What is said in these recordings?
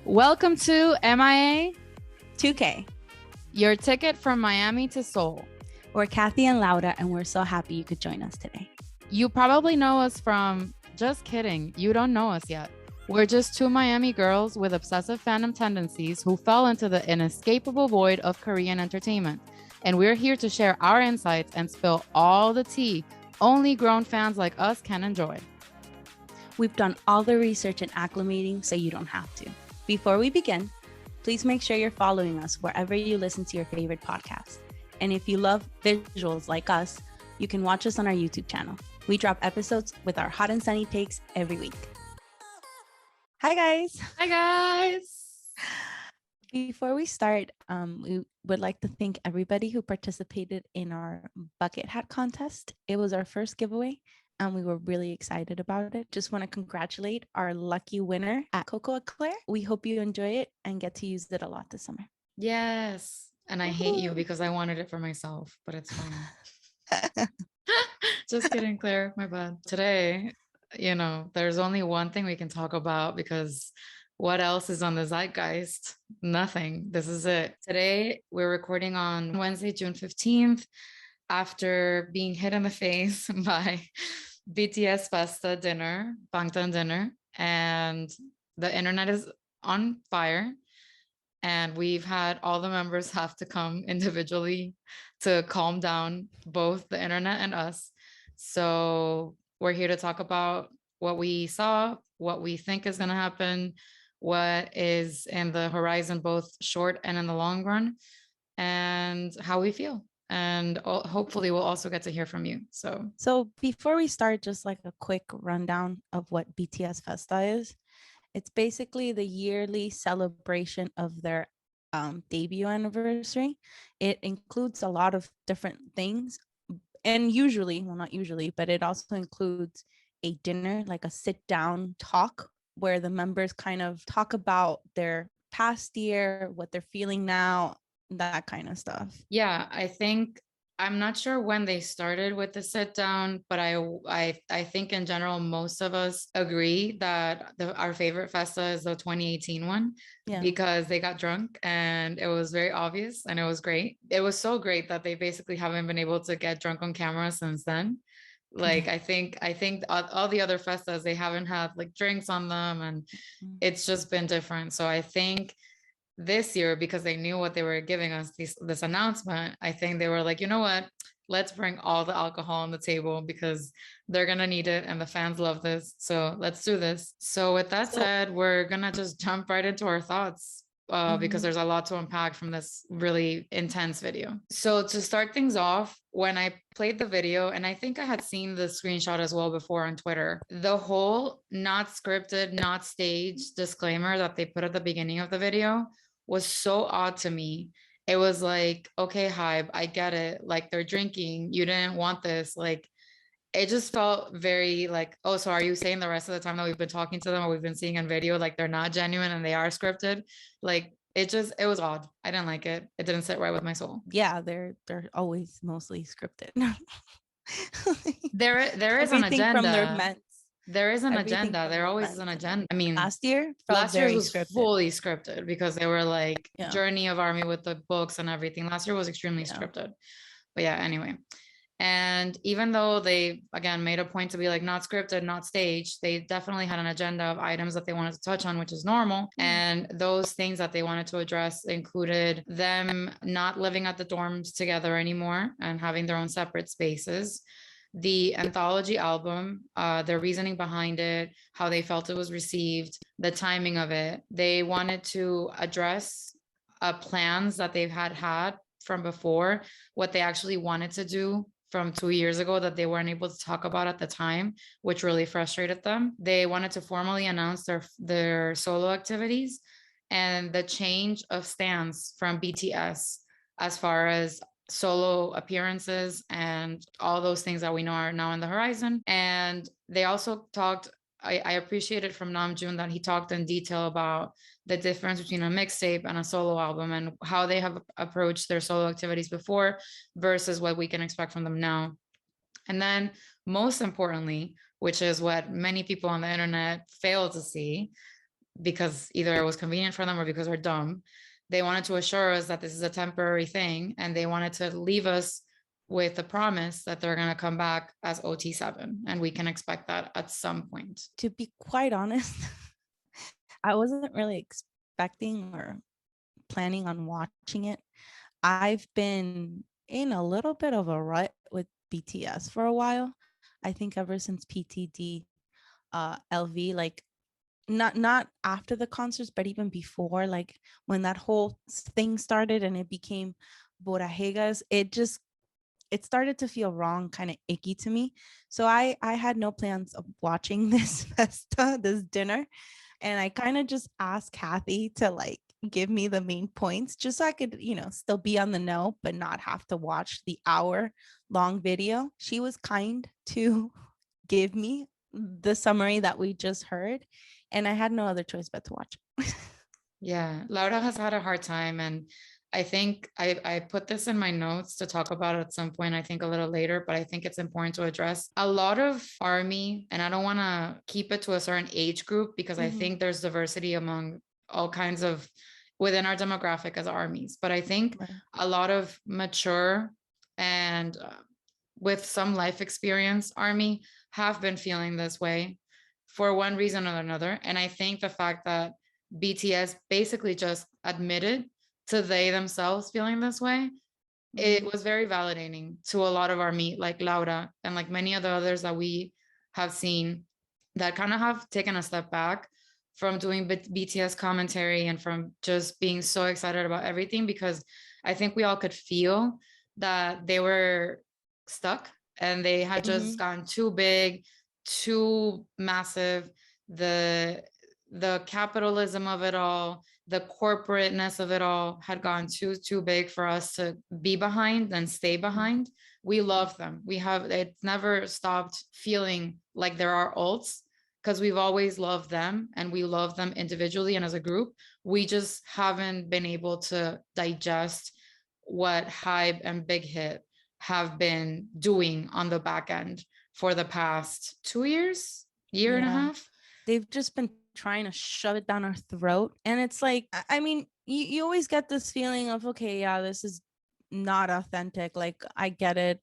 Welcome to MIA2K, your ticket from Miami to Seoul. We're Kathy and Laura, and we're so happy you could join us today. You probably know us from, just kidding, you don't know us yet. We're just two Miami girls with obsessive fandom tendencies who fell into the inescapable void of Korean entertainment. And we're here to share our insights and spill all the tea only grown fans like us can enjoy. We've done all the research and acclimating so you don't have to. Before we begin, please make sure you're following us wherever you listen to your favorite podcast. And if you love visuals like us, you can watch us on our YouTube channel. We drop episodes with our hot and sunny takes every week. Hi, guys. Hi, guys. Before we start, we would like to thank everybody who participated in our bucket hat contest. It was our first giveaway, and we were really excited about it. Just want to congratulate our lucky winner at Coco Eclair. We hope you enjoy it and get to use it a lot this summer. Yes. And I hate you because I wanted it for myself, but it's fine. Just kidding, Claire. My bad. Today, there's only one thing we can talk about because what else is on the zeitgeist? Nothing. This is it. Today, we're recording on Wednesday, June 15th, after being hit in the face by BTS Festa Dinner, Bangtan Dinner, and the internet is on fire. And we've had all the members have to come individually to calm down both the internet and us. So we're here to talk about what we saw, what we think is going to happen, what is in the horizon, both short and in the long run, and how we feel. And hopefully we'll also get to hear from you. So before we start, just like a quick rundown of what BTS Festa is. It's basically the yearly celebration of their debut anniversary. It includes a lot of different things. And usually, well, not usually, but it also includes a dinner, like a sit down talk where the members kind of talk about their past year, what they're feeling now, that kind of stuff. Yeah, I'm not sure when they started with the sit down, but I think in general, most of us agree that our favorite festa is the 2018 one because they got drunk and it was very obvious and it was great. It was so great that they basically haven't been able to get drunk on camera since then. Like, I think all the other festas, they haven't had like drinks on them and it's just been different. So I think this year, because they knew what they were giving us, this announcement, I think they were like, you know what, let's bring all the alcohol on the table because they're gonna need it and the fans love this, so let's do this. So with that said, we're gonna just jump right into our thoughts because there's a lot to unpack from this really intense video. So to start things off, when I played the video, and I think I had seen the screenshot as well before on Twitter, the whole not scripted, not staged disclaimer that they put at the beginning of the video was so odd to me. It was like, okay, Hybe, I get it. Like, they're drinking. You didn't want this. Like, it just felt very like, oh, so are you saying the rest of the time that we've been talking to them or we've been seeing on video, like they're not genuine and they are scripted? Like, it was odd. I didn't like it. It didn't sit right with my soul. Yeah, they're always mostly scripted. There is an agenda. From their ments. There is an agenda. There always is an agenda. I mean, last year was fully scripted because they were like Journey of Army with the books and everything. Last year was extremely scripted. But yeah, anyway. And even though they, again, made a point to be like not scripted, not staged, they definitely had an agenda of items that they wanted to touch on, which is normal. And those things that they wanted to address included them not living at the dorms together anymore and having their own separate spaces. The anthology album, their reasoning behind it, how they felt it was received, the timing of it. They wanted to address plans that they've had from before, what they actually wanted to do from 2 years ago that they weren't able to talk about at the time, which really frustrated them. They wanted to formally announce their solo activities and the change of stance from BTS as far as solo appearances and all those things that we know are now on the horizon. And they also talked, I appreciated from Namjoon that he talked in detail about the difference between a mixtape and a solo album and how they have approached their solo activities before versus what we can expect from them now. And then most importantly, which is what many people on the internet fail to see, because either it was convenient for them or because we're dumb. They wanted to assure us that this is a temporary thing, and they wanted to leave us with the promise that they're going to come back as OT7, and we can expect that at some point. To be quite honest, I wasn't really expecting or planning on watching it. I've been in a little bit of a rut with BTS for a while. I think ever since PTD LV, like not after the concerts, but even before, like when that whole thing started and it became Borajegas, it started to feel wrong, kind of icky to me. So I had no plans of watching this festa, this dinner, and I kind of just asked Kathy to like give me the main points just so I could, still be on the know, but not have to watch the hour-long video. She was kind to give me the summary that we just heard, and I had no other choice but to watch. Yeah, Laura has had a hard time, and I think I put this in my notes to talk about it at some point, I think a little later, but I think it's important to address a lot of ARMY, and I don't want to keep it to a certain age group because I think there's diversity among all kinds of within our demographic as ARMYs, but I think Right. a lot of mature and with some life experience ARMY have been feeling this way for one reason or another. And I think the fact that BTS basically just admitted to they themselves feeling this way, it was very validating to a lot of our meet, like Laura and like many of the others that we have seen that kind of have taken a step back from doing BTS commentary and from just being so excited about everything, because I think we all could feel that they were stuck and they had just gone too big, too massive. The capitalism of it all, the corporateness of it all had gone too big for us to be behind and stay behind. We love them. It's never stopped feeling like there are alts because we've always loved them and we love them individually and as a group. We just haven't been able to digest what Hype and Big Hit have been doing on the back end for the past 2 years, year and a Yeah. half. They've just been trying to shove it down our throat. And it's like, I mean, you always get this feeling of, okay, yeah, this is not authentic. Like, I get it.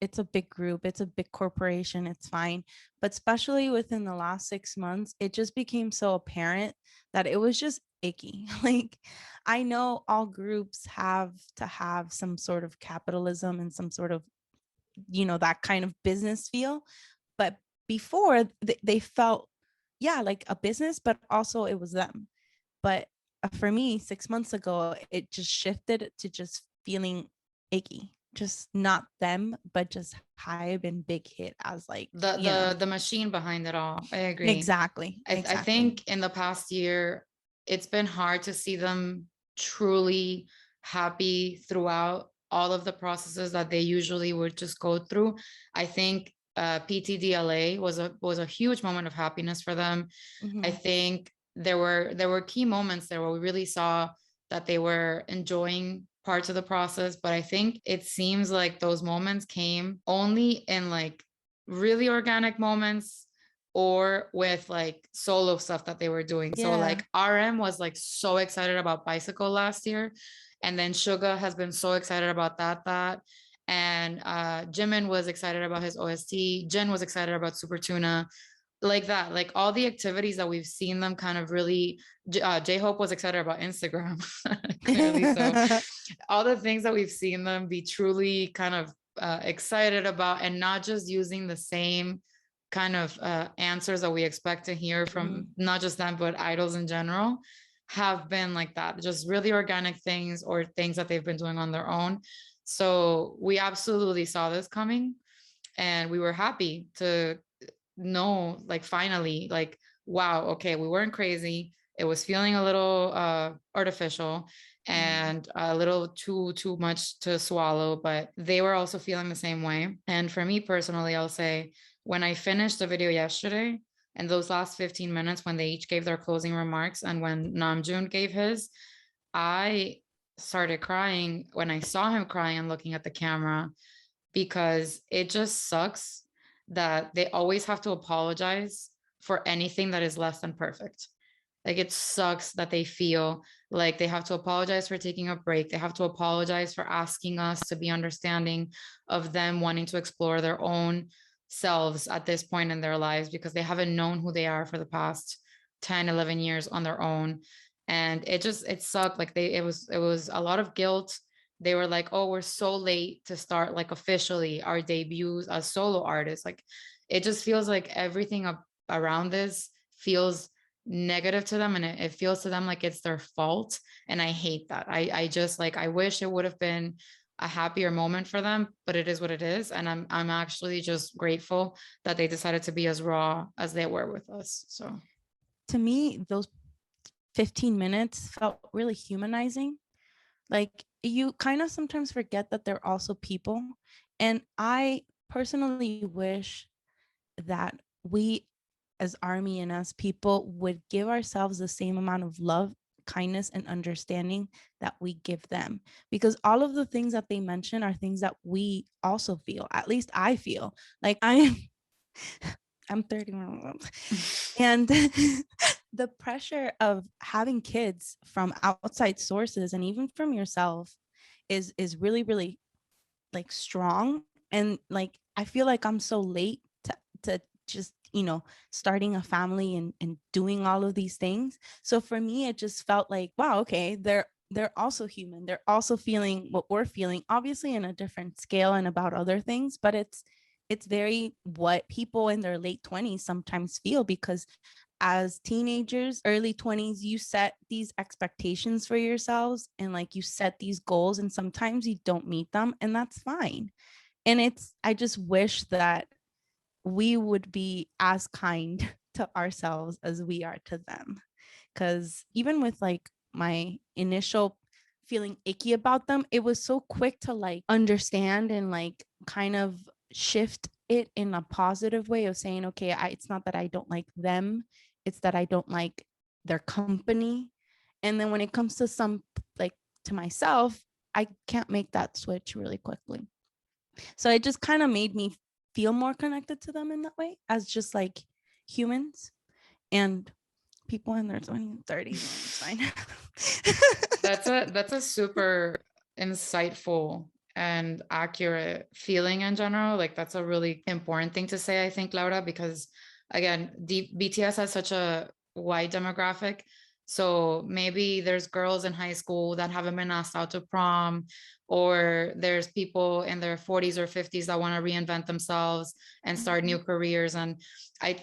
It's a big group, it's a big corporation, it's fine. But especially within the last 6 months, it just became so apparent that it was just icky. Like, I know all groups have to have some sort of capitalism and some sort of, that kind of business feel. But before they felt, yeah, like a business, but also it was them. But for me, 6 months ago, it just shifted to just feeling icky, just not them, but just Hybe and Big Hit as like, The machine behind it all. I agree. exactly. I think in the past year, it's been hard to see them truly happy throughout all of the processes that they usually would just go through. I think PTDLA was a huge moment of happiness for them. I think there were key moments there where we really saw that they were enjoying parts of the process, but I think it seems like those moments came only in like really organic moments or with like solo stuff that they were doing. So like RM was like so excited about Bicycle last year, and then Suga has been so excited about that. And Jimin was excited about his OST. Jin was excited about Super Tuna, like that. Like all the activities that we've seen them kind of really. J-Hope was excited about Instagram, clearly. So all the things that we've seen them be truly kind of excited about, and not just using the same kind of answers that we expect to hear from not just them but idols in general, have been like that, just really organic things or things that they've been doing on their own. So we absolutely saw this coming, and we were happy to know, like, finally, like, wow, okay, we weren't crazy. It was feeling a little artificial and a little too much to swallow, but they were also feeling the same way. And for me personally, I'll say when I finished the video yesterday and those last 15 minutes when they each gave their closing remarks and when Namjoon gave his, I started crying when I saw him crying and looking at the camera, because it just sucks that they always have to apologize for anything that is less than perfect. Like it sucks that they feel like they have to apologize for taking a break. They have to apologize for asking us to be understanding of them wanting to explore their own selves at this point in their lives because they haven't known who they are for the past 10, 11 years on their own. And it sucked. Like it was a lot of guilt. They were like, oh, we're so late to start like officially our debuts as solo artists. Like it just feels like everything around this feels negative to them, and it feels to them like it's their fault, and I hate that. I just like, I wish it would have been a happier moment for them, but it is what it is, and I'm actually just grateful that they decided to be as raw as they were with us. So To me, those 15 minutes felt really humanizing. Like you kind of sometimes forget that they're also people. And I personally wish that we as Army and as people would give ourselves the same amount of love, kindness, and understanding that we give them. Because all of the things that they mention are things that we also feel. At least I feel like I'm 31 and the pressure of having kids from outside sources and even from yourself is really, really like strong. And like I feel like I'm so late to just, starting a family and doing all of these things. So for me it just felt like, wow, okay, they're also human, they're also feeling what we're feeling, obviously in a different scale and about other things, but it's very what people in their late 20s sometimes feel, because as teenagers, early 20s, you set these expectations for yourselves and like you set these goals, and sometimes you don't meet them, and that's fine. And I just wish that we would be as kind to ourselves as we are to them. Because even with like my initial feeling icky about them, it was so quick to like understand and like kind of shift it in a positive way of saying, okay, it's not that I don't like them, it's that I don't like their company. And then when it comes to like to myself, I can't make that switch really quickly. So it just kind of made me feel more connected to them in that way, as just like humans and people in their 20s and 30s. It's fine. that's a super insightful and accurate feeling in general. Like that's a really important thing to say, I think, Laura, because again, BTS has such a wide demographic. So maybe there's girls in high school that haven't been asked out to prom, or there's people in their 40s or 50s that want to reinvent themselves and start new careers. And I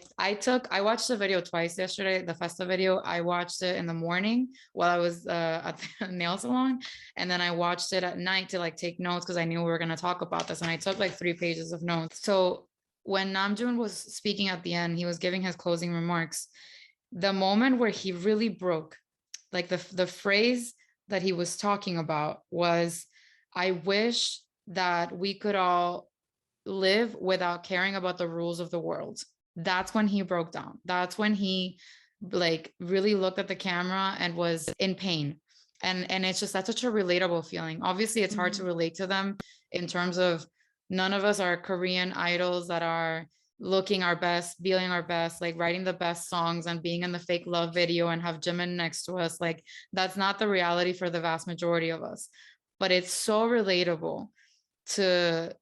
watched the video twice yesterday, the Festa video. I watched it in the morning while I was at the nail salon, and then I watched it at night to like take notes because I knew we were going to talk about this, and I took like 3 pages of notes. So when Namjoon was speaking at the end, he was giving his closing remarks. The moment where he really broke, like the phrase that he was talking about was, I wish that we could all live without caring about the rules of the world. That's when he broke down. That's when he like really looked at the camera and was in pain. And it's just, that's such a relatable feeling. Obviously it's hard to relate to them in terms of, none of us are Korean idols that are looking our best, feeling our best, like writing the best songs and being in the fake love video and have Jimin next to us. Like that's not the reality for the vast majority of us. But it's so relatable to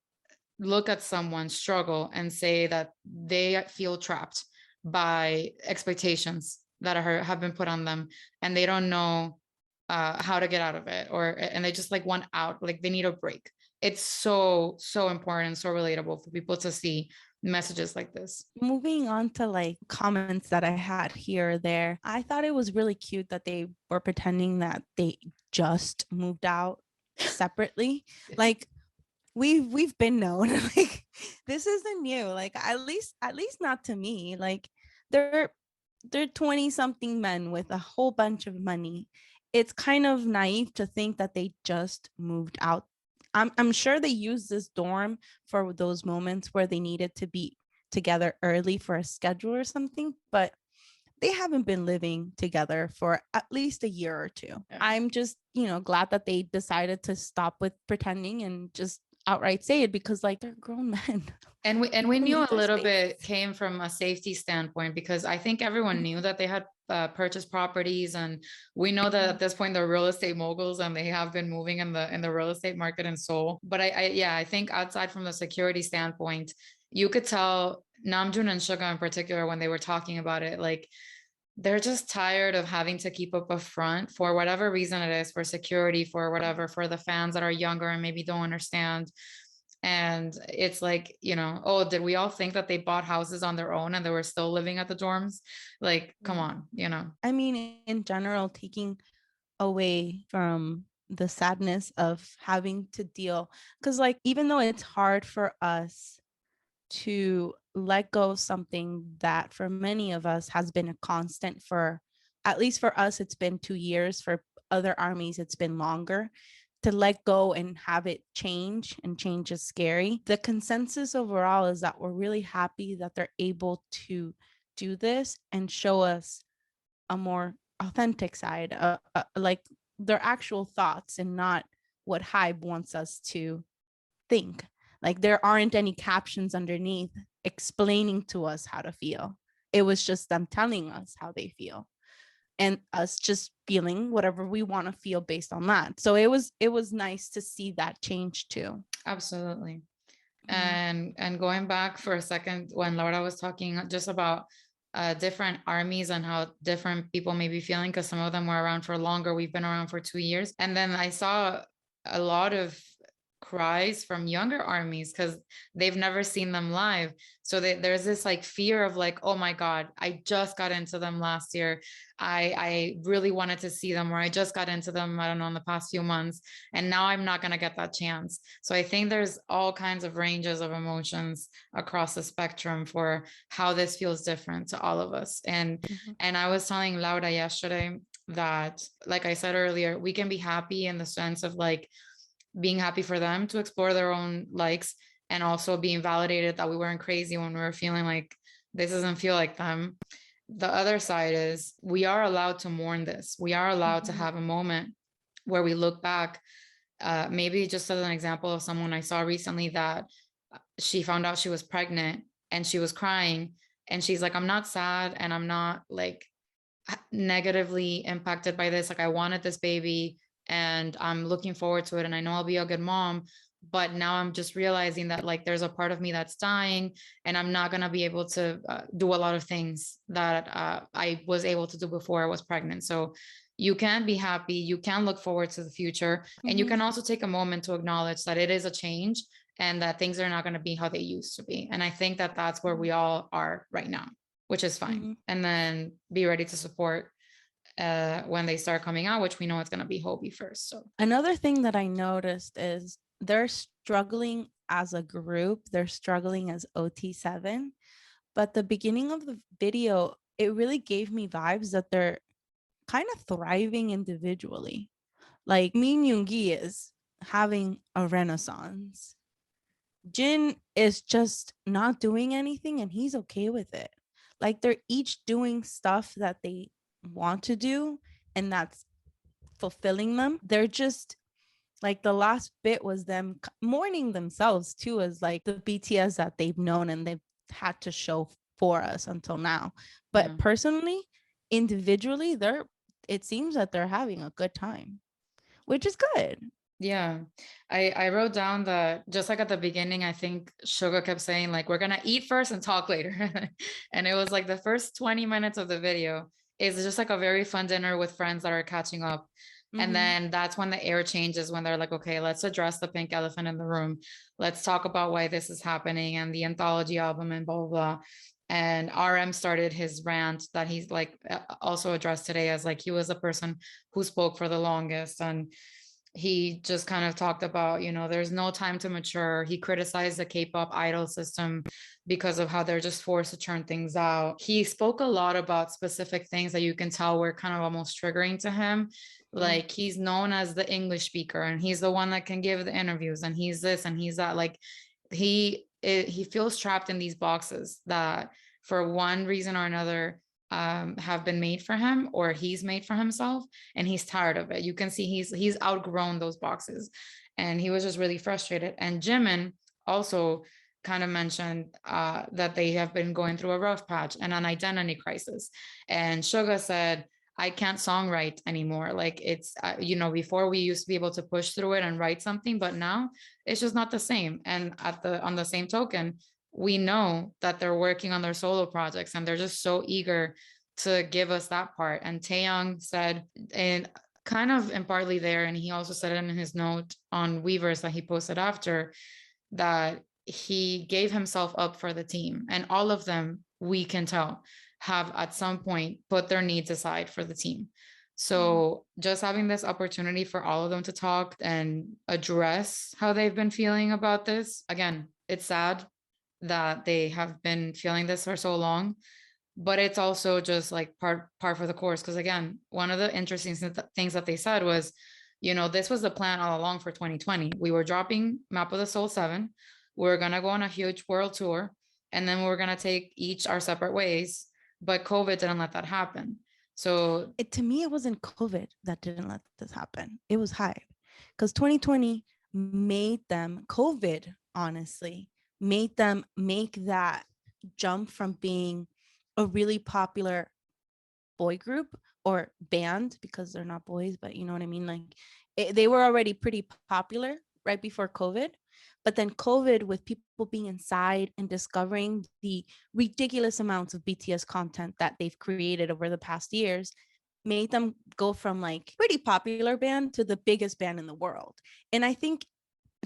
look at someone struggle and say that they feel trapped by expectations that have been put on them, and they don't know how to get out of it, or and they just like want out, like they need a break. It's so important, so relatable for people to see messages like this. Moving on to like comments that I had here or there, I thought it was really cute that they were pretending that they just moved out separately. Like we've been known, like this isn't new, like at least not to me. Like they're 20 something men with a whole bunch of money. It's kind of naive to think that they just moved out. I'm sure they used this dorm for those moments where they needed to be together early for a schedule or something, but they haven't been living together for at least a year or two. Yeah. I'm just, glad that they decided to stop with pretending and just outright say it because like they're grown men. And we People knew need a their little space. bit came from a safety standpoint, because I think everyone knew that they had purchased properties, and we know that at this point they're real estate moguls and they have been moving in the real estate market in Seoul. But I think outside from the security standpoint, you could tell Namjoon and Suga in particular, when they were talking about it, like they're just tired of having to keep up a front for whatever reason it is, for security, for whatever, for the fans that are younger and maybe don't understand. And it's like, oh, did we all think that they bought houses on their own and they were still living at the dorms? Like, come on. I mean, in general, taking away from the sadness of having to deal, because like even though it's hard for us to let go of something that for many of us has been a constant, for at least for us it's been 2 years, for other armies it's been longer, to let go and have it change, and change is scary. The consensus overall is that we're really happy that they're able to do this and show us a more authentic side, like their actual thoughts and not what Hybe wants us to think. Like there aren't any captions underneath explaining to us how to feel. It was just them telling us how they feel and us just feeling whatever we want to feel based on that. So it was nice to see that change too. Absolutely. Mhm. And going back for a second, when Laura was talking just about different armies and how different people may be feeling, because some of them were around for longer. We've been around for 2 years. And then I saw a lot of cries from younger armies because they've never seen them live. So there's this like fear of like, oh my God, I just got into them last year. I really wanted to see them, or I just got into them, I don't know, in the past few months. And now I'm not going to get that chance. So I think there's all kinds of ranges of emotions across the spectrum for how this feels different to all of us. And Mhm. and I was telling Laura yesterday that, like I said earlier, we can be happy in the sense of like being happy for them to explore their own likes, and also being validated that we weren't crazy when we were feeling like this doesn't feel like them. The other side is we are allowed to mourn this. We are allowed to Mhm. have a moment where we look back, maybe just as an example of someone I saw recently that she found out she was pregnant and she was crying, and she's like, I'm not sad and I'm not like negatively impacted by this. Like, I wanted this baby and I'm looking forward to it, and I know I'll be a good mom. But now I'm just realizing that like there's a part of me that's dying, and I'm not going to be able to do a lot of things that I was able to do before I was pregnant. So you can be happy, you can look forward to the future, and you Mhm. can also take a moment to acknowledge that it is a change and that things are not going to be how they used to be. And I think that that's where we all are right now, which is fine. Mhm. And then be ready to support when they start coming out, which we know it's going to be Hobie first. So Another thing that I noticed is they're struggling as a group. They're struggling as OT7. But the beginning of the video, it really gave me vibes that they're kind of thriving individually. Like Min Yoongi is having a renaissance. Jin is just not doing anything and he's okay with it. Like they're each doing stuff that they want to do and that's fulfilling them. They're just like the last bit was them mourning themselves too, as like the BTS that they've known and they've had to show for us until now. yeah. But personally, individually, it seems that they're having a good time, which is good. Yeah, I wrote down that just like at the beginning, I think Sugar kept saying like we're gonna eat first and talk later, and it was like the first 20 minutes of the video is just like a very fun dinner with friends that are catching up, and Mm-hmm. then that's when the air changes, when they're like, okay, let's address the pink elephant in the room, let's talk about why this is happening and the anthology album and blah blah blah. And RM started his rant that he's like also addressed today as like he was the person who spoke for the longest, and he just kind of talked about, there's no time to mature. He criticized the K-pop idol system because of how they're just forced to churn things out. He spoke a lot about specific things that you can tell were kind of almost triggering to him. Like he's known as the English speaker and he's the one that can give the interviews and he's this and he's that. Like he feels trapped in these boxes that for one reason or another have been made for him or he's made for himself, and he's tired of it. You can see he's outgrown those boxes, and he was just really frustrated. And Jimin also kind of mentioned that they have been going through a rough patch and an identity crisis. And Suga said, I can't songwrite anymore. Like it's, before we used to be able to push through it and write something, but now it's just not the same. And on the same token, we know that they're working on their solo projects and they're just so eager to give us that part. And Taeyong said, and kind of in partly there, and he also said it in his note on Weverse that he posted after, that he gave himself up for the team, and all of them, we can tell, have at some point put their needs aside for the team. So just having this opportunity for all of them to talk and address how they've been feeling about this, again, it's sad that they have been feeling this for so long, but it's also just like part for the course. Because again, one of the interesting things that they said was, this was the plan all along for 2020. We were dropping Map of the Soul 7. We're going to go on a huge world tour, and then we're going to take each our separate ways. But COVID didn't let that happen. So to me, it wasn't COVID that didn't let this happen. It was hype, because 2020 made them, COVID honestly made them make that jump from being a really popular boy group or band, because they're not boys, but you know what I mean? Like they were already pretty popular right before COVID. But then COVID, with people being inside and discovering the ridiculous amounts of BTS content that they've created over the past years, made them go from like pretty popular band to the biggest band in the world. And I think,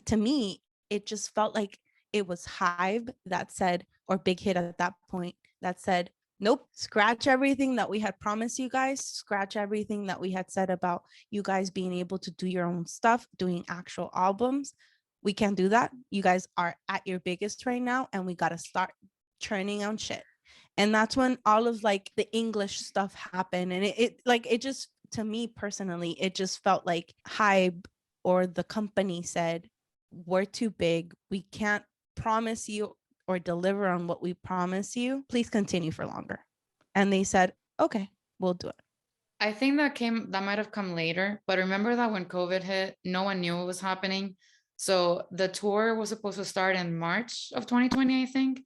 to me, it just felt like it was Hive that said, or Big Hit at that point, that said, nope, scratch everything that we had promised you guys, scratch everything that we had said about you guys being able to do your own stuff, doing actual albums. We can't do that. You guys are at your biggest right now, and we got to start churning out shit. And that's when all of like the English stuff happened. And it just, to me personally, it just felt like Hybe or the company said, we're too big. We can't promise you or deliver on what we promise you. Please continue for longer. And they said, okay, we'll do it. I think that might have come later, but remember that when COVID hit, no one knew what was happening. So the tour was supposed to start in March of 2020, I think.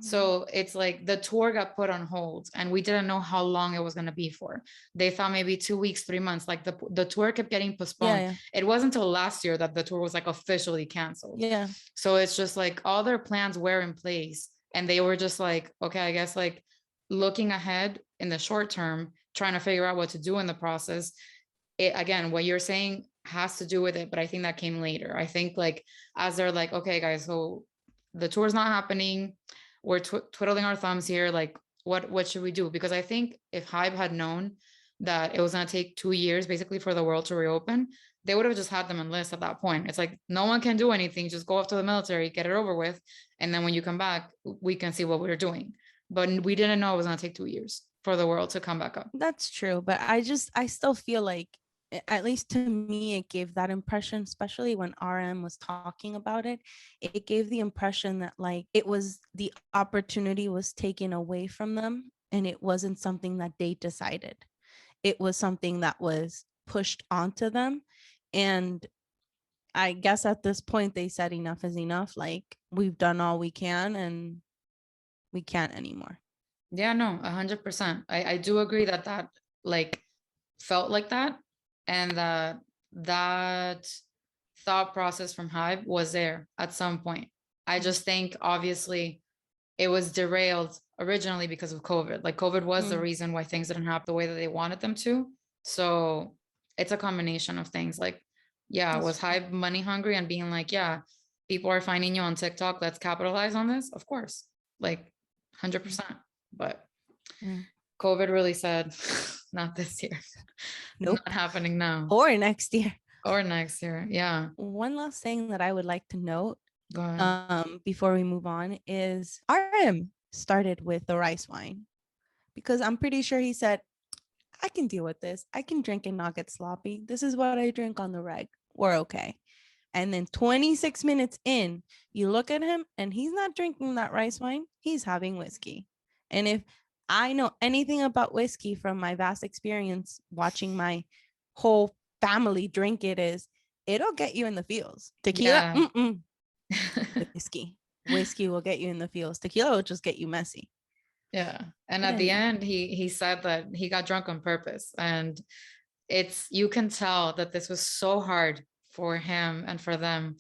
So it's like the tour got put on hold and we didn't know how long it was going to be for. They thought maybe 2 weeks, 3 months, like the tour kept getting postponed. Yeah. It wasn't until last year that the tour was like officially canceled. Yeah. So it's just like all their plans were in place and they were just like, okay, I guess like looking ahead in the short term, trying to figure out what to do in the process. Again, what you're saying has to do with it, but I think that came later. I think like as they're like, okay, guys, so the tour's not happening. We're twiddling our thumbs here. Like, what should we do? Because I think if Hybe had known that it was going to take 2 years basically for the world to reopen, they would have just had them enlist at that point. It's like, no one can do anything. Just go off to the military, get it over with. And then when you come back, we can see what we're doing. But we didn't know it was going to take 2 years for the world to come back up. That's true. But I still feel like, at least to me, it gave that impression, especially when RM was talking about it. It gave the impression that like it was, the opportunity was taken away from them and it wasn't something that they decided. It was something that was pushed onto them. And I guess at this point they said enough is enough. Like, we've done all we can and we can't anymore. Yeah, no, 100%. I do agree that like felt like that, and that thought process from Hive was there at some point. I just think obviously it was derailed originally because of COVID. Like COVID was the reason why things didn't happen the way that they wanted them to. So it's a combination of things. Like, yeah, was Hive money hungry and being like, yeah, people are finding you on TikTok, let's capitalize on this? Of course, like 100%. But COVID really said, not this year. Nope. Not happening now. Or next year. Or next year. Yeah. One last thing that I would like to note Go ahead. before we move on is RM started with the rice wine, because I'm pretty sure he said, I can deal with this. I can drink and not get sloppy. This is what I drink on the reg. We're okay. And then 26 minutes in, you look at him and he's not drinking that rice wine. He's having whiskey. And if I know anything about whiskey from my vast experience watching my whole family drink it, is it'll get you in the feels. Tequila, Yeah. whiskey will get you in the feels. Tequila will just get you messy. Yeah. And But at the anyway, end, he said that he got drunk on purpose. And you can tell that this was so hard for him and for them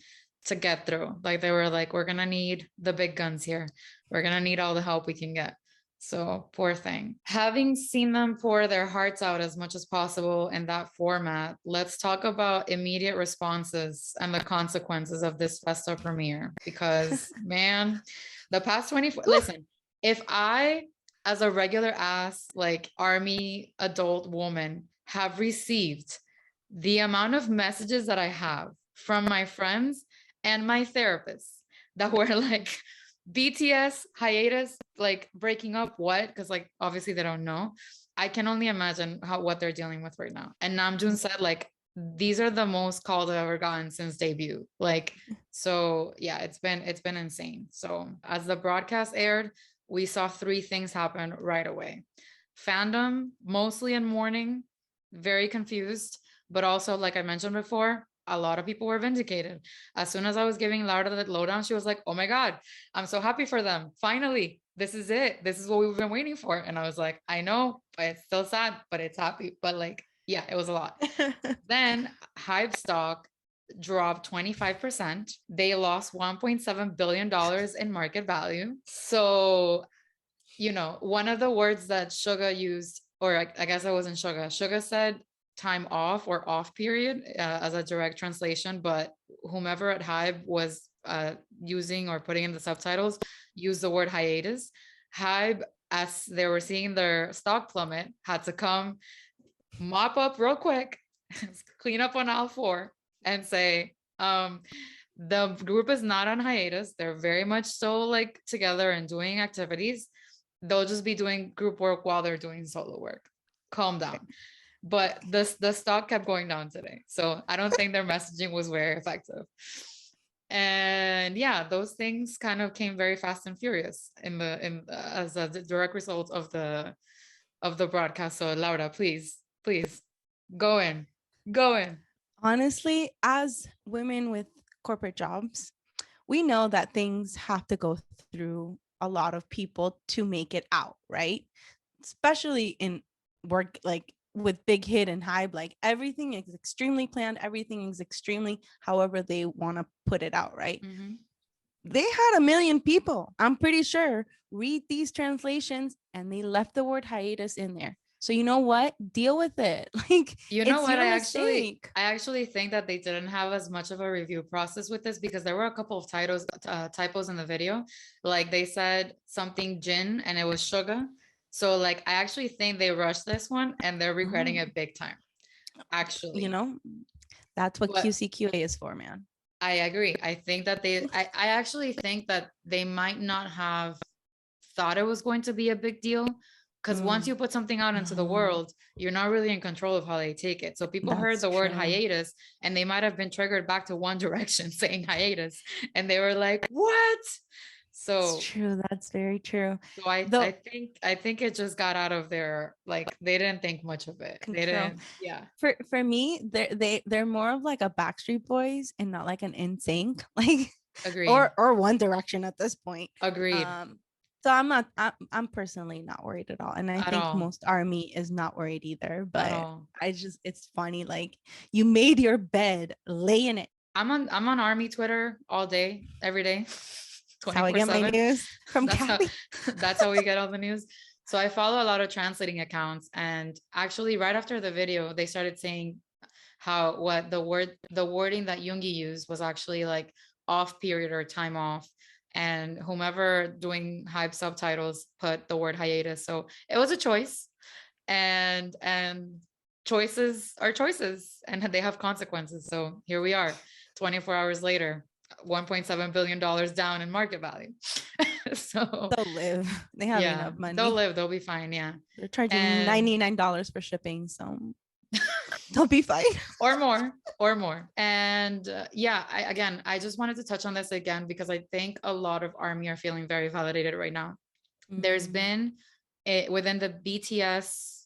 to get through. Like they were like, we're gonna need the big guns here. We're gonna need all the help we can get. So poor thing. Having seen them pour their hearts out as much as possible in that format, let's talk about immediate responses and the consequences of this Festa premiere. Because man, the past 24, listen, if I, as a regular ass, like army adult woman, have received the amount of messages that I have from my friends and my therapists that were like, BTS hiatus, like breaking up what? Because like obviously they don't know. I can only imagine what they're dealing with right now. And Namjoon said like these are the most calls I've ever gotten since debut. Like, so yeah, it's been insane. So as the broadcast aired, we saw three things happen right away. Fandom, mostly in mourning, very confused, but also like I mentioned before, a lot of people were vindicated. As soon as I was giving Laura the lowdown, she was like, oh my God, I'm so happy for them. Finally, this is it. This is what we've been waiting for. And I was like, I know, but it's still sad, but it's happy. But like, yeah, it was a lot. Then Hype stock dropped 25%. They lost $1.7 billion in market value. So, you know, one of the words that Suga used, or I guess it wasn't Suga. Suga said time off or off period as a direct translation, but whomever at Hybe was using or putting in the subtitles used the word hiatus. Hybe, as they were seeing their stock plummet, had to come mop up real quick, clean up on all four, and say, the group is not on hiatus. They're very much so like together and doing activities. They'll just be doing group work while they're doing solo work. Calm down. But the stock kept going down today. So I don't think their messaging was very effective. And yeah, those things kind of came very fast and furious as a direct result of the broadcast. So Laura, please go in. honestly, as women with corporate jobs, we know that things have to go through a lot of people to make it out, right? Especially in work, like with Big Hit and Hype, like everything is extremely planned, everything is extremely however they want to put it out, right? Mm-hmm. They had 1 million people, I'm pretty sure, read these translations and they left the word hiatus in there. So you know what? Deal with it. Like, You know it's what? your mistake. I actually think that they didn't have as much of a review process with this because there were a couple of typos in the video. Like they said something Jin and it was sugar. So like I actually think they rushed this one and they're regretting it big time. You Actually. know, that's what But QCQA is for, man. I agree. I think that I actually think that they might not have thought it was going to be a big deal. Because once you put something out into the world, you're not really in control of how they take it. So people heard That's the word true. hiatus and they might have been triggered back to One Direction saying hiatus. And they were like, what? It's So true. That's very true. so I Though I think it just got out of their like they didn't think much of it. They control. didn't, yeah. For me, they're more of like a Backstreet Boys and not like an NSYNC, like Agreed. or One Direction at this point. Agreed. So I'm personally not worried at all, and I At think all. most army is not worried either. At But all. it's funny, like you made your bed, lay in it. I'm on army Twitter all day, every day, That's how I get my 24/7. news from That's how Kathy. that's how we get all the news. So I follow a lot of translating accounts, and actually right after the video, they started saying how what the wording that Yoongi used was actually like off period or time off. And whomever doing Hype subtitles put the word hiatus. So it was a choice. And choices are choices and they have consequences. So here we are, 24 hours later, $1.7 billion down in market value. So They'll live. They have yeah, enough money. they'll live, they'll be fine. Yeah. They're charging And $99 for shipping, so they'll be fine. or more. And yeah, I just wanted to touch on this again because I think a lot of army are feeling very validated right now. There's been within the BTS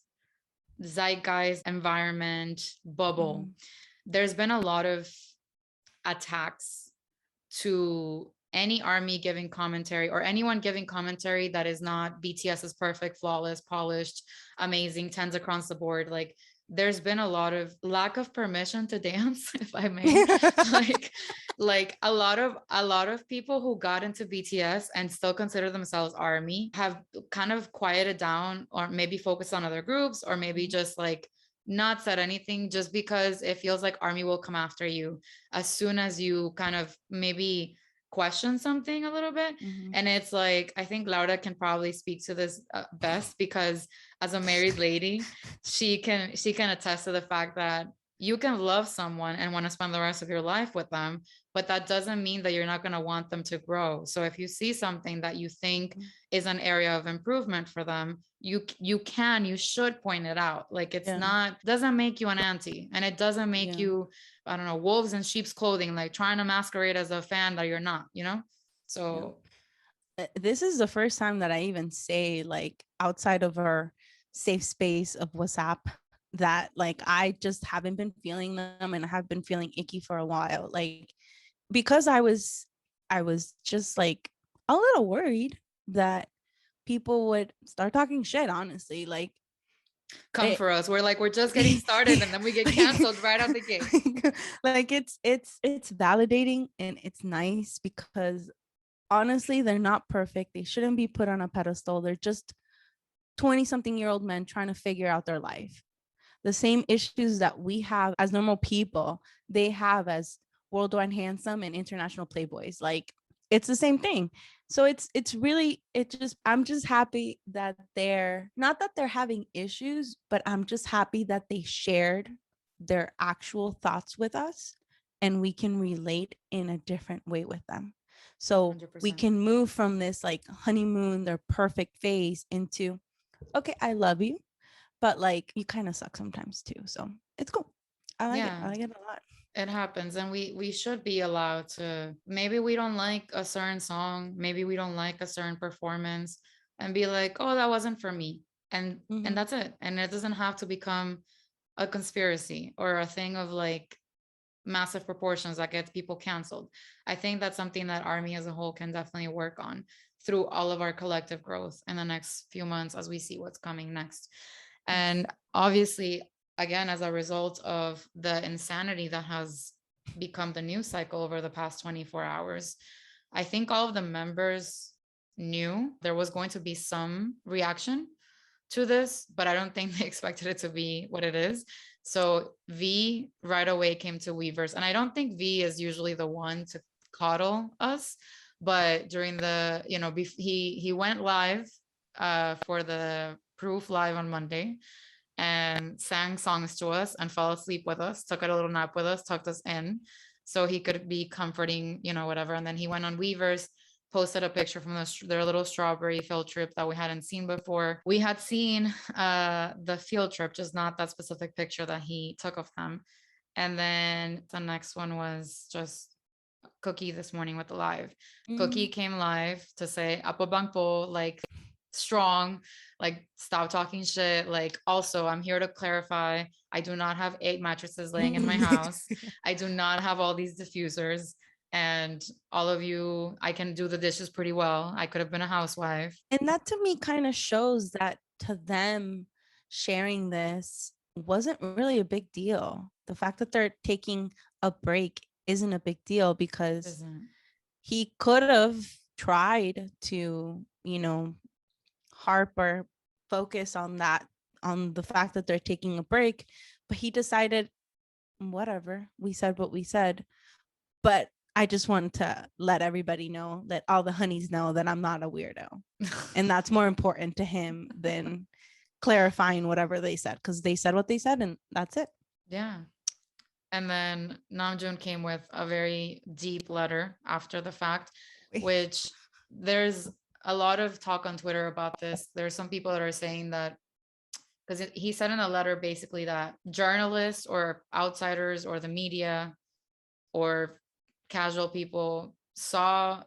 zeitgeist environment bubble, there's been a lot of attacks to any army giving commentary or anyone giving commentary that is not BTS is perfect, flawless, polished, amazing, tens across the board. Like there's been a lot of lack of permission to dance, if I may. like like a lot of people who got into BTS and still consider themselves army have kind of quieted down or maybe focused on other groups or maybe just like not said anything just because it feels like army will come after you as soon as you kind of maybe question something a little bit. Mhm. And it's like, I think Laura can probably speak to this best because as a married lady, she can attest to the fact that you can love someone and want to spend the rest of your life with them, but that doesn't mean that you're not going to want them to grow. So if you see something that you think is an area of improvement for them, you should point it out. Like it's Yeah. not, doesn't make you an auntie, and it doesn't make Yeah. you, I don't know, wolves in sheep's clothing, like trying to masquerade as a fan that you're not, you know? Yeah. So This is the first time that I even say, like, outside of our safe space of WhatsApp, that like I just haven't been feeling them and I have been feeling icky for a while. Like, because I was just like a little worried that people would start talking shit, honestly. Like come it for us. We're like, we're just getting started and then we get canceled right out the gate. like it's validating and it's nice because honestly, they're not perfect. They shouldn't be put on a pedestal. They're just 20 something year old men trying to figure out their life. The same issues that we have as normal people, they have as worldwide handsome and international playboys. Like it's the same thing. So it's really, it just, I'm just happy that they're not that they're having issues, but I'm just happy that they shared their actual thoughts with us and we can relate in a different way with them. So we 100%. can move from this like honeymoon, their perfect phase into, okay, I love you, but like you kind of suck sometimes too. So it's cool. I like it. I Yeah, like it a lot. it happens. And we should be allowed to, maybe we don't like a certain song, maybe we don't like a certain performance, and be like, oh, that wasn't for me. And Mm-hmm. that's it. And it doesn't have to become a conspiracy or a thing of like massive proportions that gets people canceled. I think that's something that Army as a whole can definitely work on through all of our collective growth in the next few months as we see what's coming next. Yes. And obviously, again, as a result of the insanity that has become the news cycle over the past 24 hours, I think all of the members knew there was going to be some reaction to this, but I don't think they expected it to be what it is. So V right away came to Weavers, and I don't think V is usually the one to coddle us, but during the, he went live for the proof live on Monday and sang songs to us and fell asleep with us, took a little nap with us, tucked us in so he could be comforting, whatever. And then he went on Weavers, posted a picture from their little strawberry field trip that we hadn't seen before. We had seen the field trip, just not that specific picture that he took of them. And then the next one was just Cookie this morning with the live. Cookie Mm-hmm. came live to say Apo Bangpo, like strong, like stop talking shit. Like also, I'm here to clarify, I do not have 8 mattresses laying in my house. I do not have all these diffusers. And all of you, I can do the dishes pretty well. I could have been a housewife. And that to me kind of shows that to them, sharing this wasn't really a big deal. The fact that they're taking a break isn't a big deal because Isn't. he could have tried to, harp or focus on that, on the fact that they're taking a break, but he decided, whatever, we said what we said. But I just want to let everybody know, that all the honeys know that I'm not a weirdo. And that's more important to him than clarifying whatever they said, because they said what they said and that's it. Yeah. And then Namjoon came with a very deep letter after the fact, which there's a lot of talk on Twitter about this. There's some people that are saying that because he said in a letter basically that journalists or outsiders or the media or casual people saw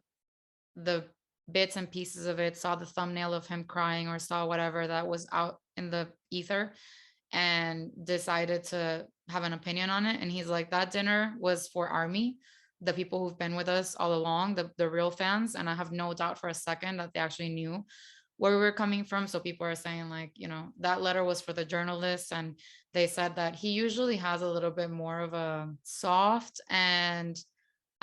the bits and pieces of it, saw the thumbnail of him crying or saw whatever that was out in the ether and decided to have an opinion on it. And he's like, that dinner was for Army, the people who've been with us all along, the real fans. And I have no doubt for a second that they actually knew where we were coming from. So people are saying like, that letter was for the journalists. And they said that he usually has a little bit more of a soft and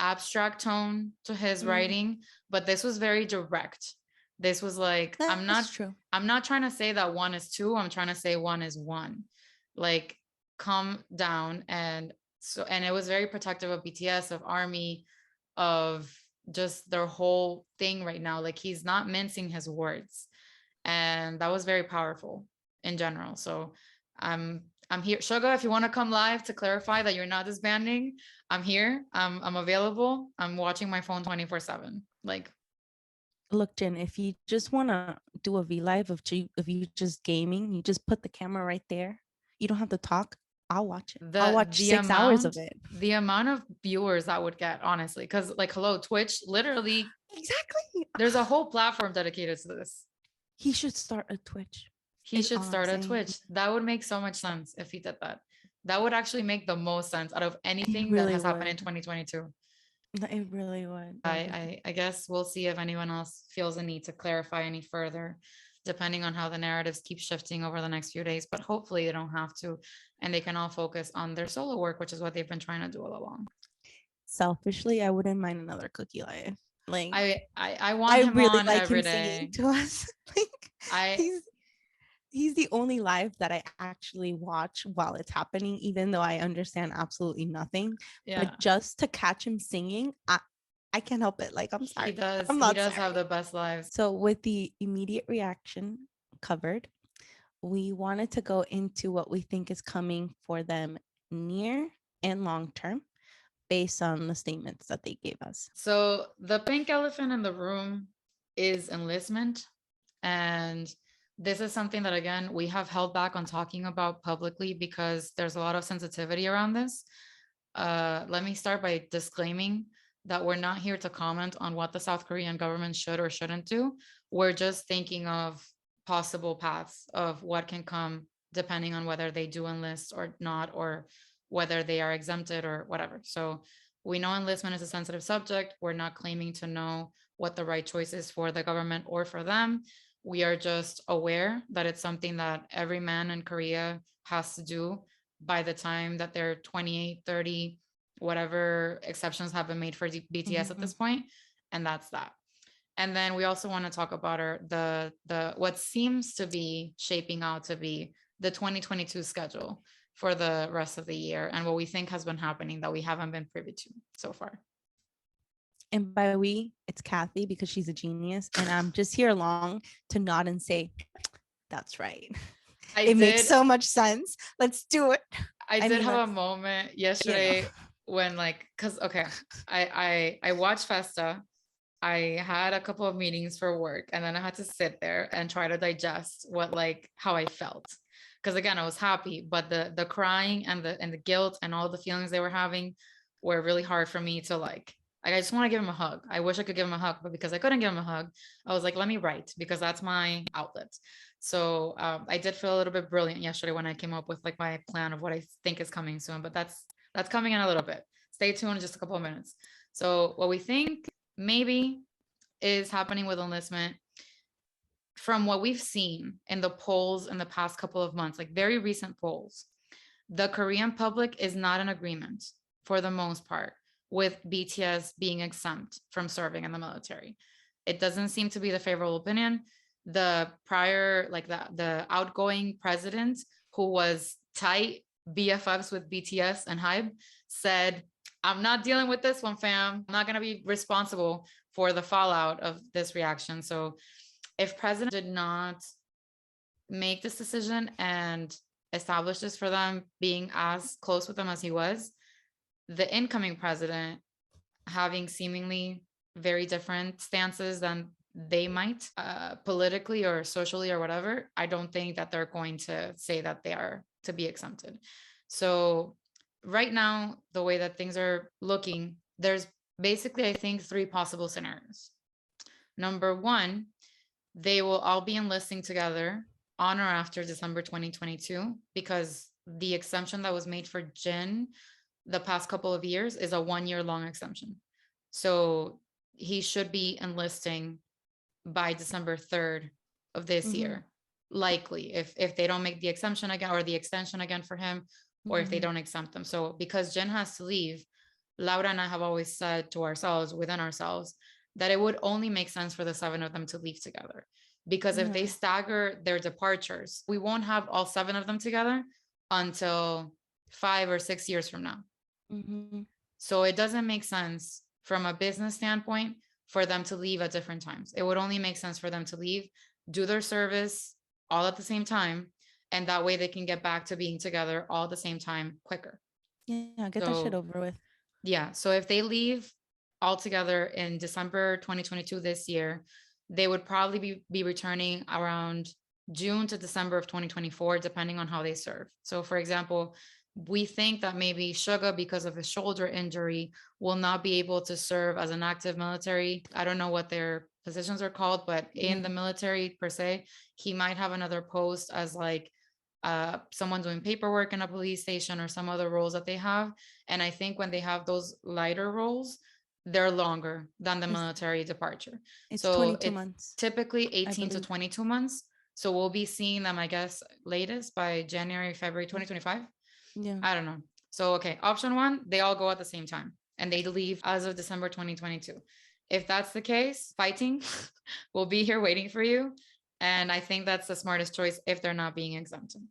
abstract tone to his writing, but this was very direct. This was like, That's true. I'm not trying to say that one is two, I'm trying to say one is one. Like, calm down. And it was very protective of BTS, of Army, of just their whole thing right now. Like, he's not mincing his words. And that was very powerful in general. So I'm here. Sugar, if you want to come live to clarify that you're not disbanding, I'm here. I'm available. I'm watching my phone 24/7. Like, Look, Jen, if you just want to do a V live of you just gaming, you just put the camera right there. You don't have to talk. I'll watch it. I'll watch 6 hours of it. The amount of viewers that would get, honestly, because like, hello, Twitch, literally, Exactly. there's a whole platform dedicated to this. He should start a Twitch. He should start a Twitch. That would make so much sense if he did that. That would actually make the most sense out of anything that has happened in 2022. It really would. I guess we'll see if anyone else feels a need to clarify any further, depending on how the narratives keep shifting over the next few days. But hopefully they don't have to, and they can all focus on their solo work, which is what they've been trying to do all along. Selfishly, I wouldn't mind another cookie live. Like, I want him really on like every him day. singing to us. Like, he's the only live that I actually watch while it's happening, even though I understand absolutely nothing. Yeah. But just to catch him singing, I can't help it. Like, I'm sorry. He does. He does have the best lives. So with the immediate reaction covered, we wanted to go into what we think is coming for them near and long term based on the statements that they gave us. So the pink elephant in the room is enlistment. And this is something that, again, we have held back on talking about publicly because there's a lot of sensitivity around this. Let me start by disclaiming that we're not here to comment on what the South Korean government should or shouldn't do. We're just thinking of possible paths of what can come depending on whether they do enlist or not, or whether they are exempted or whatever. So we know enlistment is a sensitive subject. We're not claiming to know what the right choice is for the government or for them. We are just aware that it's something that every man in Korea has to do by the time that they're 28, 30, whatever exceptions have been made for BTS at this point. And that's that. And then we also want to talk about the what seems to be shaping out to be the 2022 schedule for the rest of the year, and what we think has been happening that we haven't been privy to so far. And by we, it's Kathy, because she's a genius. And I'm just here along to nod and say, that's right. It makes so much sense. Let's do it. I did have a moment yesterday when, like, because, okay, I watched Festa. I had a couple of meetings for work, and then I had to sit there and try to digest how I felt. Because again, I was happy, but the crying and the guilt and all the feelings they were having were really hard for me to I just want to give him a hug. I wish I could give him a hug, but because I couldn't give him a hug, I was like, let me write, because that's my outlet. So I did feel a little bit brilliant yesterday when I came up with my plan of what I think is coming soon, but that's coming in a little bit. Stay tuned in just a couple of minutes. So what we think maybe is happening with enlistment, from what we've seen in the polls in the past couple of months, very recent polls, the Korean public is not in agreement for the most part with BTS being exempt from serving in the military. It doesn't seem to be the favorable opinion. The prior, the outgoing president, who was tight BFFs with BTS and Hybe, said, I'm not dealing with this one, fam. I'm not going to be responsible for the fallout of this reaction. So if president did not make this decision and establish this for them, being as close with them as he was, the incoming president, having seemingly very different stances than they might, politically or socially or whatever, I don't think that they're going to say that they are to be exempted. So right now, the way that things are looking, there's basically, I think, 3 possible scenarios. Number 1, they will all be enlisting together on or after December 2022, because the exemption that was made for Jin the past couple of years is a 1 year long exemption. So he should be enlisting by December 3rd of this Mm-hmm. year, likely, if they don't make the exemption again or the extension again for him, or if they Mm-hmm. don't exempt them. So because Jen has to leave, Laura and I have always said to ourselves, within ourselves, that it would only make sense for the 7 of them to leave together. Because if they Yeah. stagger their departures, we won't have all 7 of them together until 5 or 6 years from now. Mm-hmm. So it doesn't make sense from a business standpoint for them to leave at different times. It would only make sense for them to leave, do their service all at the same time, and that way they can get back to being together all at the same time quicker. Yeah, get that shit So over with. yeah, so if they leave all together in December 2022 this year, they would probably be returning around June to December of 2024, depending on how they serve. So for example, we think that maybe Suga, because of his shoulder injury, will not be able to serve as an active military. I don't know what their positions are called, but in the Yeah. military per se, he might have another post as like someone doing paperwork in a police station or some other roles that they have. And I think when they have those lighter roles, they're longer than the It's military departure. it's So 22 it's months, typically I 18 to believe. 22 months. So we'll be seeing them, I guess, latest by January, February 2025. Yeah. I don't know. So, okay, option one, they all go at the same time and they leave as of December 2022. If that's the case, fighting will be here waiting for you. And I think that's the smartest choice if they're not being exempted.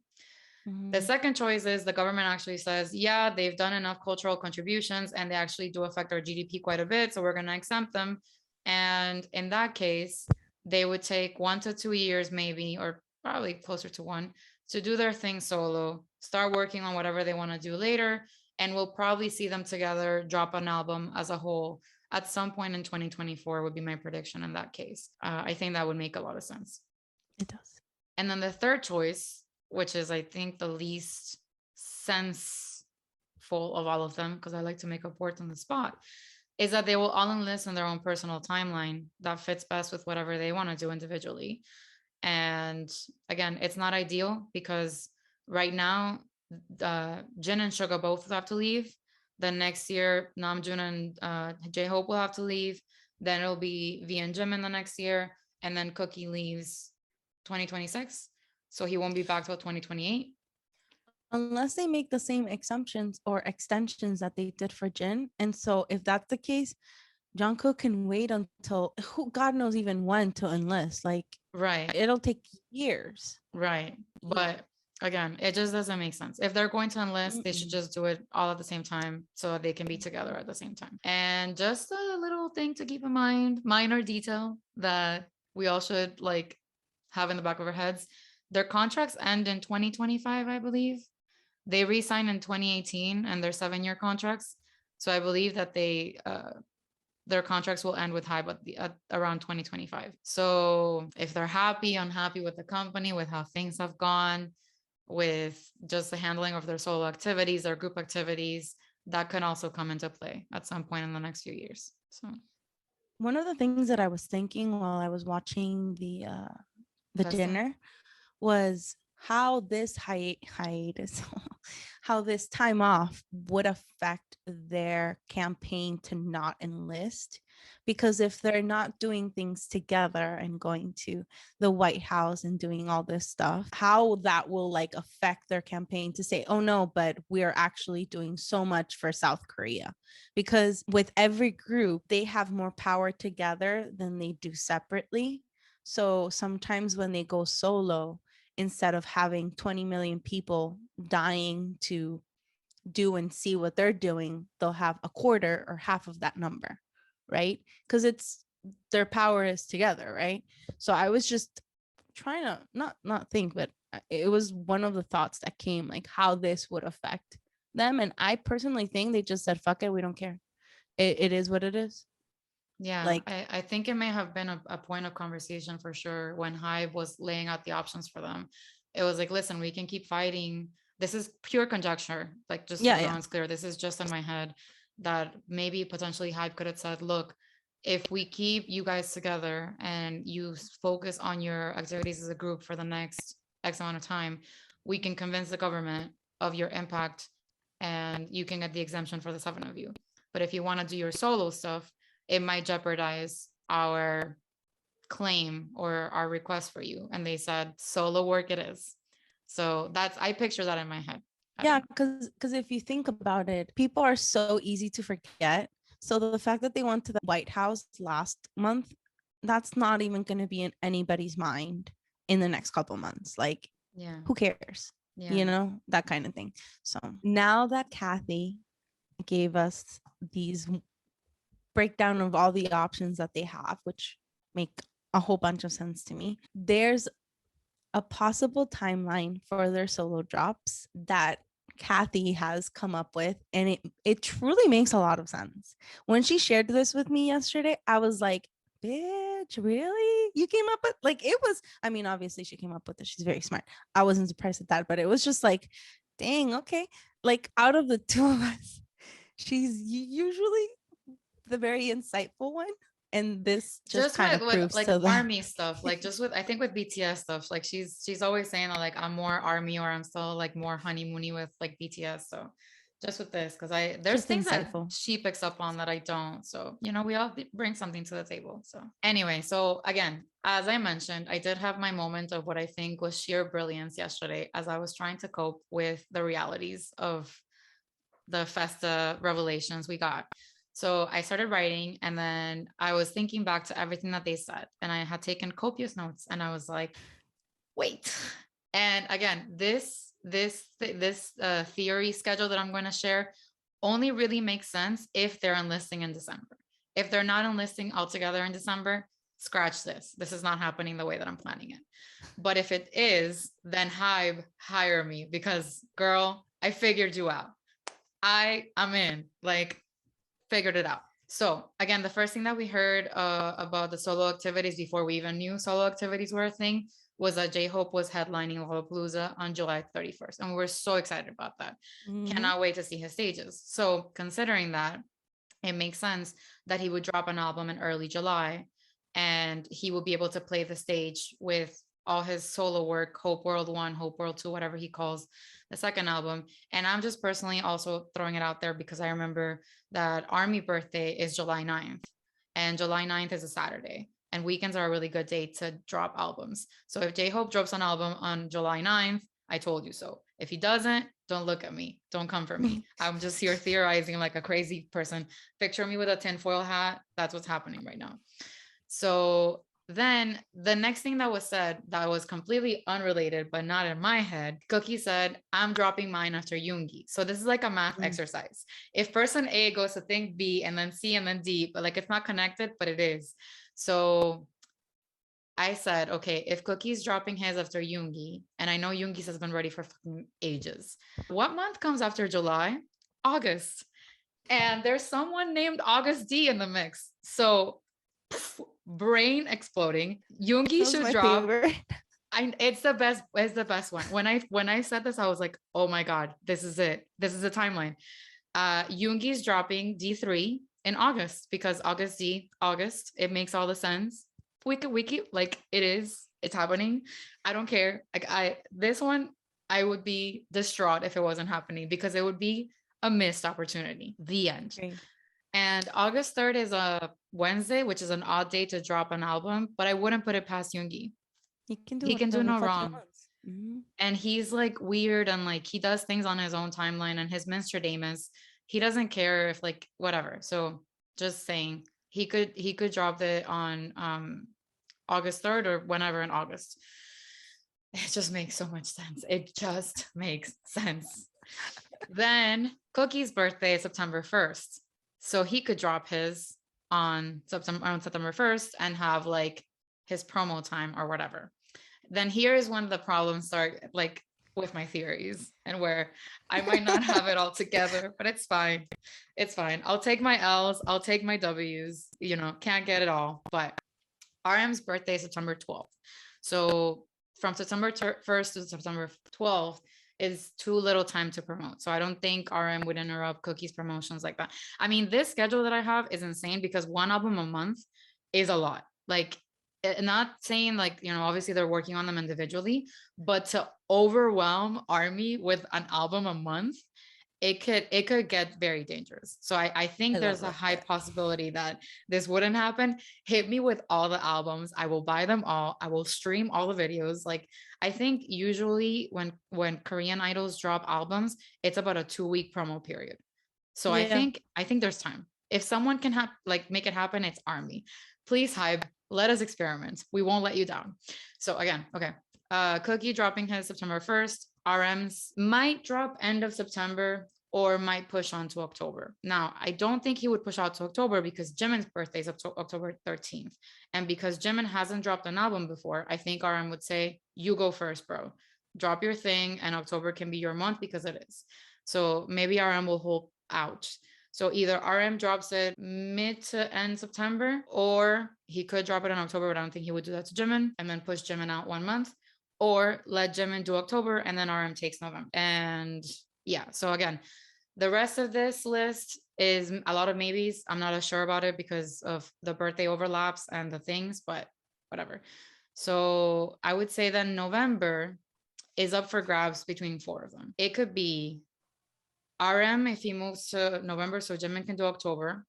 The Mm-hmm. second choice is the government actually says, yeah, they've done enough cultural contributions and they actually do affect our GDP quite a bit. So we're going to exempt them. And in that case, they would take 1 to 2 years, maybe, or probably closer to one, to do their thing solo, start working on whatever they want to do later. And we'll probably see them together drop an album as a whole at some point in 2024, would be my prediction in that case. I think that would make a lot of sense. It does. And then the third choice, which is, I think, the least senseful of all of them, because I like to make up words on the spot, is that they will all enlist in their own personal timeline that fits best with whatever they want to do individually. And again, it's not ideal because right now, Jin and Suga both have to leave. Then next year, Namjoon and J-Hope will have to leave. Then it'll be V and Jimin the next year. And then Cookie leaves 2026. So he won't be back till 2028. Unless they make the same exemptions or extensions that they did for Jin. And so if that's the case, Jungkook can wait until who God knows even when to enlist. Like Right. it'll take years. Right. But again, it just doesn't make sense. If they're going to enlist, they should Mm-mm. just do it all at the same time so that they can be together at the same time. And just a little thing to keep in mind, minor detail that we all should like have in the back of our heads. Their contracts end in 2025, I believe. They re-signed in 2018 and they're 7 year contracts. So I believe that their contracts will end with HYBE at around 2025. So if they're happy, unhappy with the company, with how things have gone, with just the handling of their solo activities, their group activities, that can also come into play at some point in the next few years. So One of the things that I was thinking while I was watching the Festa. dinner was how this hiatus, how this time off would affect their campaign to not enlist. Because if they're not doing things together and going to the White House and doing all this stuff, how that will like affect their campaign to say, oh no, but we're actually doing so much for South Korea. Because with every group, they have more power together than they do separately. So sometimes when they go solo, instead of having 20 million people dying to do and see what they're doing, they'll have a quarter or half of that number, right? Because it's their power is together, right? So I was just trying to not think, but it was one of the thoughts that came, like how this would affect them. And I personally think they just said, fuck it, we don't care. It is what it is. Yeah, Like, I think it may have been a point of conversation for sure when HYBE was laying out the options for them. It was like, listen, we can keep fighting. This is pure conjecture. Like, just so yeah, yeah. everyone's clear, this is just in my head that maybe potentially HYBE could have said, look, if we keep you guys together and you focus on your activities as a group for the next X amount of time, we can convince the government of your impact and you can get the exemption for the 7 of you. But if you want to do your solo stuff, it might jeopardize our claim or our request for you. And they said solo work it is. So I picture that in my head. Yeah, because if you think about it, people are so easy to forget. So the fact that they went to the White House last month, that's not even going to be in anybody's mind in the next couple months. Like, yeah, who cares? yeah. You know, that kind of thing. So now that Kathy gave us these breakdown of all the options that they have, which make a whole bunch of sense to me, there's a possible timeline for their solo drops that Kathy has come up with, and it truly makes a lot of sense. When she shared this with me yesterday, I was like, bitch, really? You came up with, like, it was, I mean, obviously she came up with it. She's very smart. I wasn't surprised at that, but it was just like, dang, okay. Like, out of the two of us, she's usually the very insightful one. And this just kind of proves like to that. army stuff, like just with I think with BTS stuff, like she's always saying that like I'm more army or I'm still like more honeymoony with like BTS. So just with this, because there's Just things insightful. that she picks up on that I don't. So you know, we all bring something to the table. So anyway, so again, as I mentioned, I did have my moment of what I think was sheer brilliance yesterday as I was trying to cope with the realities of the Festa revelations we got. So I started writing and then I was thinking back to everything that they said. And I had taken copious notes and I was like, wait. And again, this theory schedule that I'm going to share only really makes sense if they're enlisting in December. If they're not enlisting altogether in December, scratch this. This is not happening the way that I'm planning it. But if it is, then hire me because girl, I figured you out. I'm in, like, figured it out. So again, the first thing that we heard about the solo activities before we even knew solo activities were a thing was that J-Hope was headlining Lollapalooza on July 31st. And we were so excited about that. Mhm. Cannot wait to see his stages. So considering that, it makes sense that he would drop an album in early July and he will be able to play the stage with all his solo work, Hope World 1, Hope World 2, whatever he calls the second album. And I'm just personally also throwing it out there because I remember that Army birthday is July 9th and July 9th is a Saturday and weekends are a really good day to drop albums. So if J-Hope drops an album on July 9th, I told you so. If he doesn't, don't look at me. Don't come for me. I'm just here theorizing like a crazy person. Picture me with a tinfoil hat. That's what's happening right now. So then the next thing that was said that was completely unrelated, but not in my head, Cookie said, I'm dropping mine after Yoongi. So this is like a math exercise. If person A goes to thing B and then C and then D, but like it's not connected, but it is. So I said, okay, if Cookie's dropping his after Yoongi, and I know Yoongi's has been ready for fucking ages, what month comes after July? August. And there's someone named August D in the mix. So brain exploding. Yoongi should drop. It's the best one. When I said this, I was like, oh my God, this is it. This is the timeline. Yoongi's dropping D3 in August because August D, August, it makes all the sense. Wiki, like it's happening. I don't care. Like this one, I would be distraught if it wasn't happening because it would be a missed opportunity. The end. Okay. And August 3rd is a Wednesday, which is an odd day to drop an album, but I wouldn't put it past Yoongi. He can do no wrong. Mm-hmm. And he's like weird and like he does things on his own timeline and his Minstradamus, he doesn't care if like whatever. So just saying he could drop it on August 3rd or whenever in August. It just makes so much sense. It just makes sense. Then Cookie's birthday is September 1st. So he could drop his on September 1st and have like his promo time or whatever. Then here is when the problems start, like with my theories and where I might not have it all together, but it's fine. It's fine. I'll take my L's. I'll take my W's, can't get it all. But RM's birthday is September 12th. So from September 1st to September 12th is too little time to promote. So I don't think RM would interrupt Cookie's promotions like that. I mean, this schedule that I have is insane because one album a month is a lot. Like not saying like, obviously they're working on them individually, but to overwhelm ARMY with an album a month, it could get very dangerous. So I think I there's love a that. high possibility that this wouldn't happen. Hit me with all the albums. I will buy them all. I will stream all the videos. Like, I think usually when Korean idols drop albums, it's about a 2-week promo period. So I Yeah. think there's time. If someone can make it happen, it's ARMY. Please hype. Let us experiment. We won't let you down. So again, okay. Cookie dropping his September 1st. RM's might drop end of September or might push on to October. Now, I don't think he would push out to October because Jimin's birthday is October 13th. And because Jimin hasn't dropped an album before, I think RM would say, you go first, bro. Drop your thing, and October can be your month because it is. So maybe RM will hold out. So either RM drops it mid to end September, or he could drop it in October, but I don't think he would do that to Jimin, and then push Jimin out 1 month, or let Jimin do October and then RM takes November. And yeah, so again, the rest of this list is a lot of maybes. I'm not as sure about it because of the birthday overlaps and the things, but whatever. So I would say that November is up for grabs between 4 of them. It could be RM if he moves to November, so Jimin can do October.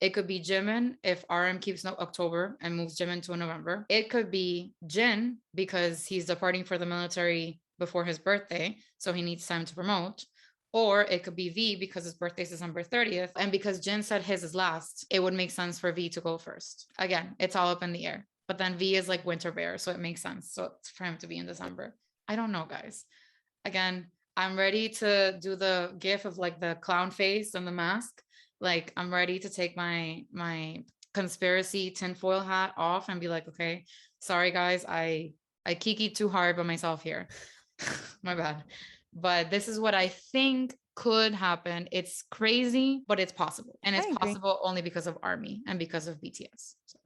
It could be Jimin if RM keeps October and moves Jimin to November. It could be Jin because he's departing for the military before his birthday, so he needs time to promote. Or it could be V because his birthday is December 30th. And because Jin said his is last, it would make sense for V to go first. Again, it's all up in the air. But then V is like Winter Bear, so it makes sense. So it's for him to be in December. I don't know, guys. Again, I'm ready to do the gif of like the clown face and the mask. Like, I'm ready to take my conspiracy tinfoil hat off and be like, okay, sorry guys, I kikied too hard by myself here. My bad. But this is what I think could happen. It's crazy, but it's possible. And it's possible only because of ARMY and because of BTS. So.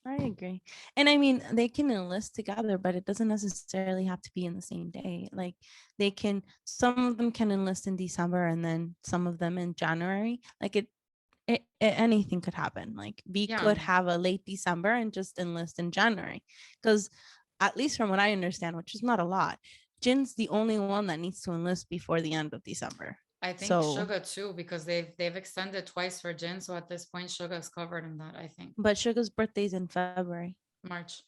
I agree. And I mean, they can enlist together, but it doesn't necessarily have to be in the same day. Like some of them can enlist in December and then some of them in January. Like anything could happen. Like we could have a late December and just enlist in January. Because at least from what I understand, which is not a lot, Jin's the only one that needs to enlist before the end of December. I think Suga too, because they've extended twice for Jin. So at this point, Suga's covered in that, I think. But Suga's birthday's in February. March,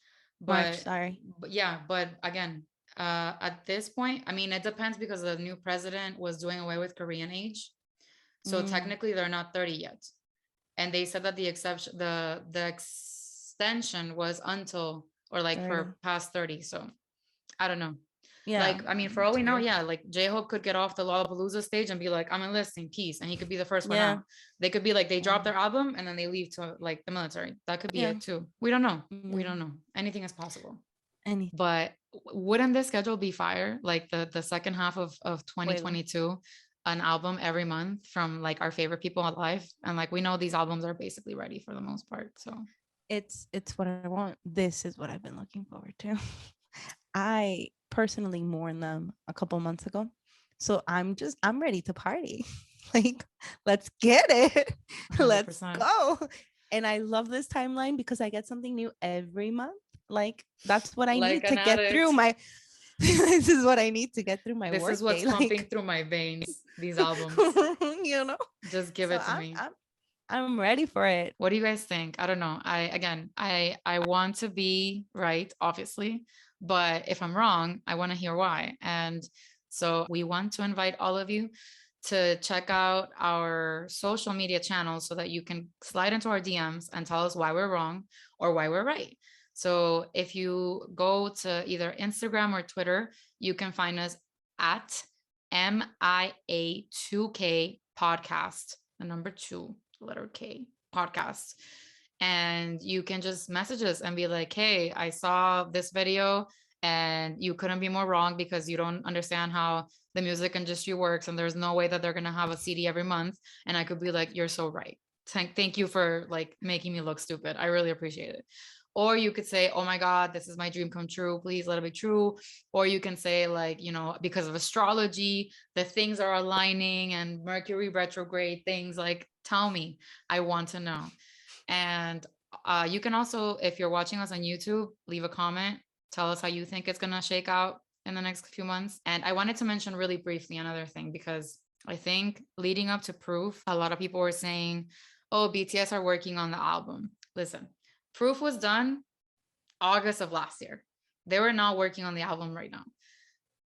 sorry. But yeah, but again, at this point, I mean, it depends because the new president was doing away with Korean age. So technically they're not 30 yet. And they said that the extension was until, or like 30. For past 30. So I don't know. Yeah. Like, I mean, for all we know, yeah, like J-Hope could get off the Lollapalooza stage and be like, I'm enlisting, peace. And he could be the first one out. They could be like, they drop their album and then they leave to like the military. That could be it too. We don't know. We don't know. Anything is possible. But wouldn't this schedule be fire? Like the second half of 2022, an album every month from like our favorite people alive. And like, we know these albums are basically ready for the most part. So it's what I want. This is what I've been looking forward to. I personally mourned them a couple months ago. So I'm ready to party. Like, let's get it. 100%. Let's go. And I love this timeline because I get something new every month. Like, that's what I need to get through my this is what I need to get through my work. This is what's pumping through my veins, these albums. Just give it to me. I'm ready for it. What do you guys think? I don't know. I want to be right, obviously, but if I'm wrong, I want to hear why. And so we want to invite all of you to check out our social media channels so that you can slide into our DMs and tell us why we're wrong or why we're right. So if you go to either Instagram or Twitter, you can find us at MIA2K podcast, the number 2, letter K podcast. And you can just message us and be like, hey, I saw this video and you couldn't be more wrong because you don't understand how the music industry works. And there's no way that they're going to have a CD every month. And I could be like, you're so right. Thank you for like making me look stupid. I really appreciate it. Or you could say, oh my God, this is my dream come true. Please let it be true. Or you can say like, because of astrology, the things are aligning and Mercury retrograde things, like, tell me, I want to know. And You can also, if you're watching us on YouTube, leave a comment. Tell us how you think it's going to shake out in the next few months. And I wanted to mention really briefly another thing, because I think leading up to Proof, a lot of people were saying, oh, BTS are working on the album. Listen, Proof was done August of last year. They were not working on the album right now.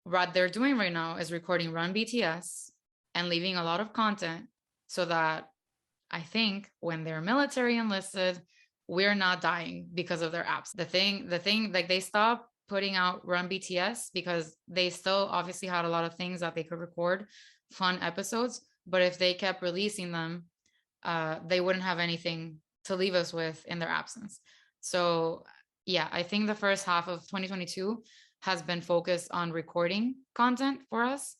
What they're doing right now is recording Run BTS and leaving a lot of content so that I think when they're military enlisted, we're not dying because of their apps. The thing, like they stopped putting out Run BTS because they still obviously had a lot of things that they could record, fun episodes. But if they kept releasing them, they wouldn't have anything to leave us with in their absence. So yeah, I think the first half of 2022 has been focused on recording content for us.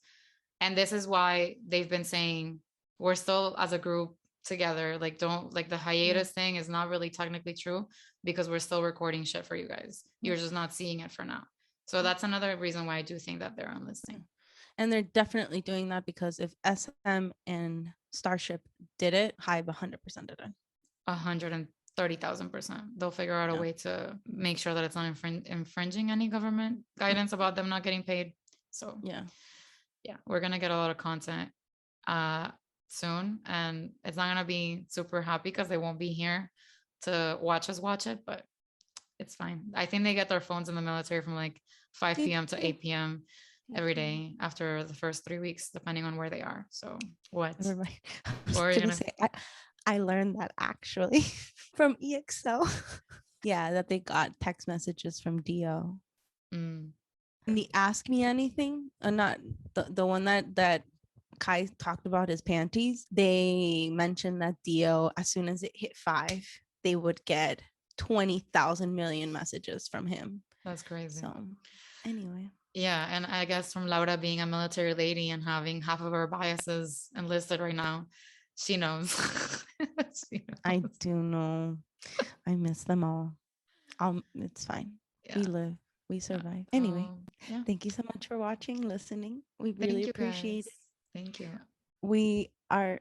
And this is why they've been saying we're still as a group together. Like, don't, like, the hiatus thing is not really technically true because we're still recording shit for you guys. You're just not seeing it for now. So that's another reason why I do think that they're unlisting. And they're definitely doing that because if SM and Starship did it, Hive 100% did it. 130,000%. They'll figure out a way to make sure that it's not infringing any government guidance about them not getting paid. So yeah, we're gonna get a lot of content soon, and it's not gonna be super happy because they won't be here to watch us watch it, but it's fine. I think they get their phones in the military from like 5 p.m. to 8 p.m. every day after the first 3 weeks, depending on where they are. So what? Or you're gonna say, I learned that actually from EXL. Yeah, that they got text messages from Dio. And the Ask Me Anything, not the one that Kai talked about, his panties. They mentioned that Dio, as soon as it hit 5, they would get 20,000 million messages from him. That's crazy. So anyway. Yeah, and I guess from Laura being a military lady and having half of her biases enlisted right now, she knows. She knows. I do know. I miss them all. It's fine. Yeah. We live. We survive. Yeah. Anyway, thank you so much for watching, listening. We really appreciate it. Thank you. We are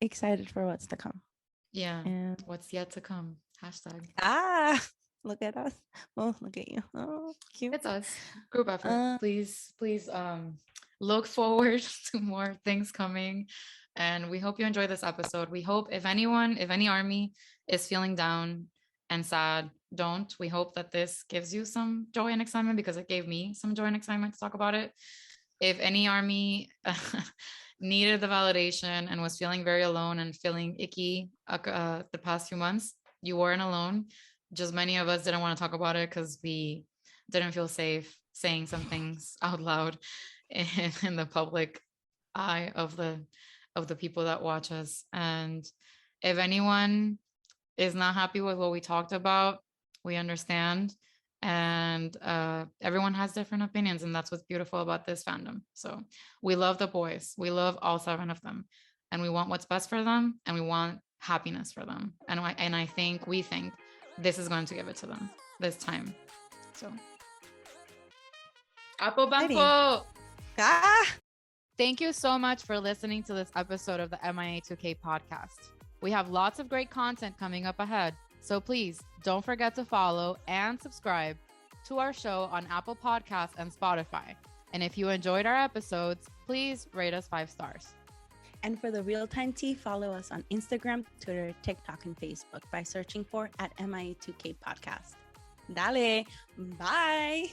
excited for what's to come. Yeah. And what's yet to come. Hashtag. Look at us. Well, look at you. Oh, cute. It's us. Group effort. Please look forward to more things coming. And we hope you enjoy this episode. We hope if any army is feeling down and sad, don't. We hope that this gives you some joy and excitement, because it gave me some joy and excitement to talk about it. If any army needed the validation and was feeling very alone and feeling icky the past few months, you weren't alone. Just many of us didn't want to talk about it because we didn't feel safe saying some things out loud in the public eye of the people that watch us. And if anyone is not happy with what we talked about, we understand. And everyone has different opinions, and that's what's beautiful about this fandom. So we love the boys. We love all 7 of them, and we want what's best for them, and we want happiness for them. And we think this is going to give it to them this time. So Apo Bampo. Thank you so much for listening to this episode of the MIA2K podcast. We have lots of great content coming up ahead, so please don't forget to follow and subscribe to our show on Apple Podcasts and Spotify. And if you enjoyed our episodes, please rate us 5 stars. And for the real-time tea, follow us on Instagram, Twitter, TikTok, and Facebook by searching for @MIA2K podcast. Dale, bye.